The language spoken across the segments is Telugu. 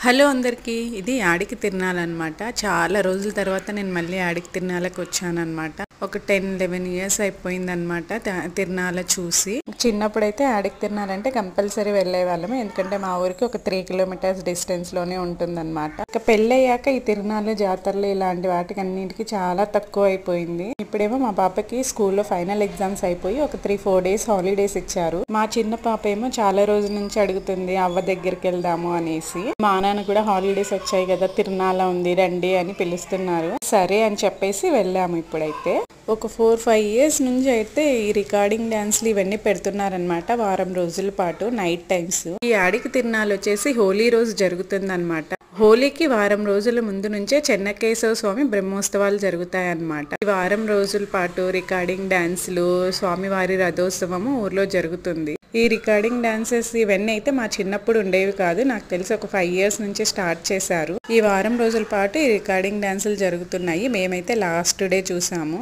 హలో అందరికీ, ఇది యాడికి తిరునాలన్నమాట. చాలా రోజుల తర్వాత నేను మళ్ళీ యాడికి తిరునాలకు వచ్చానన్నమాట. ఒక 10-11 ఇయర్స్ అయిపోయిందనమాట తిరునాల చూసి. చిన్నప్పుడైతే యాడికి తిరునాలంటే కంపల్సరీ వెళ్ళే వాళ్ళము, ఎందుకంటే మా ఊరికి ఒక 3 కిలోమీటర్స్ డిస్టెన్స్లోనే ఉంటుందన్నమాట. ఇక పెళ్ళయ్యాక ఈ తిరునాళ్ళు, జాతరలు ఇలాంటి వాటికి అన్నింటికి చాలా తక్కువ అయిపోయింది. ఇప్పుడేమో మా పాపకి స్కూల్లో ఫైనల్ ఎగ్జామ్స్ అయిపోయి ఒక 3-4 డేస్ హాలిడేస్ ఇచ్చారు. మా చిన్న పాప ఏమో చాలా రోజుల నుంచి అడుగుతుంది అవ్వ దగ్గరికి వెళ్దాము అనేసి. మా నాన్న కూడా హాలిడేస్ వచ్చాయి కదా, తిరునాల ఉంది రండి అని పిలుస్తున్నారు. సరే అని చెప్పేసి వెళ్ళాము. ఇప్పుడైతే ఒక 4-5 ఇయర్స్ నుంచి అయితే ఈ రికార్డింగ్ డాన్స్లు ఇవన్నీ పెడుతున్నారనమాట. వారం రోజుల పాటు నైట్ టైమ్స్. ఈ యాడికి తిరునాలు వచ్చేసి హోలీ రోజు జరుగుతుందన్నమాట. హోలీకి వారం రోజుల ముందు నుంచే చెన్నకేశవ స్వామి బ్రహ్మోత్సవాలు జరుగుతాయన్నమాట. ఈ వారం రోజుల పాటు రికార్డింగ్ డాన్సులు, స్వామివారి రథోత్సవము ఊర్లో జరుగుతుంది. ఈ రికార్డింగ్ డాన్సెస్ ఇవన్నీ అయితే మా చిన్నప్పుడు ఉండేవి కాదు, నాకు తెలిసి ఒక 5 ఇయర్స్ నుంచి స్టార్ట్ చేశారు. ఈ వారం రోజుల పాటు ఈ రికార్డింగ్ డాన్సులు జరుగుతున్నాయి. మేమైతే లాస్ట్ డే చూసాము.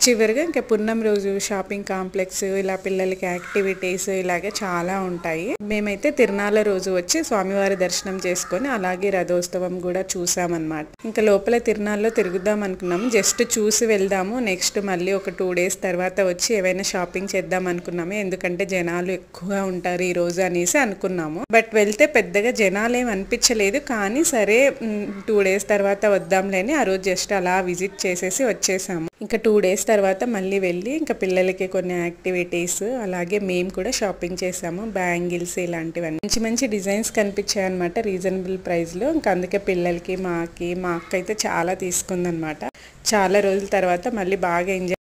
చివరిగా ఇంకా పున్నం రోజు షాపింగ్ కాంప్లెక్స్, ఇలా పిల్లలకి యాక్టివిటీస్ ఇలాగే చాలా ఉంటాయి. మేమైతే తిరునాళ్ళ రోజు వచ్చి స్వామివారి దర్శనం చేసుకొని అలాగే రథోత్సవం కూడా చూసామన్నమాట. ఇంకా లోపల తిరునాళ్ళలో తిరుగుదాం అనుకున్నాము, జస్ట్ చూసి వెళ్దాము, నెక్స్ట్ మళ్ళీ ఒక 2 డేస్ తర్వాత వచ్చి ఏవైనా షాపింగ్ చేద్దాం అనుకున్నాము, ఎందుకంటే జనాలు ఎక్కువగా ఉంటారు ఈ రోజు అనేసి అనుకున్నాము. బట్ వెళ్తే పెద్దగా జనాలు ఏమి అనిపించలేదు, కానీ సరే 2 డేస్ తర్వాత వద్దాంలేని ఆ రోజు జస్ట్ అలా విజిట్ చేసేసి వచ్చేసాము. ఇంకా 2 డేస్ తర్వాత మళ్ళీ వెళ్ళి ఇంకా పిల్లలకి కొన్ని యాక్టివిటీస్, అలాగే మేము కూడా షాపింగ్ చేసాము. బ్యాంగిల్స్ ఇలాంటివన్నీ మంచి మంచి డిజైన్స్ కనిపించాయి అనమాట, రీజనబుల్ ప్రైస్లో. ఇంకా అందుకే పిల్లలకి, మా అక్క అయితే చాలా తీసుకుందనమాట. చాలా రోజుల తర్వాత మళ్ళీ బాగా ఎంజాయ్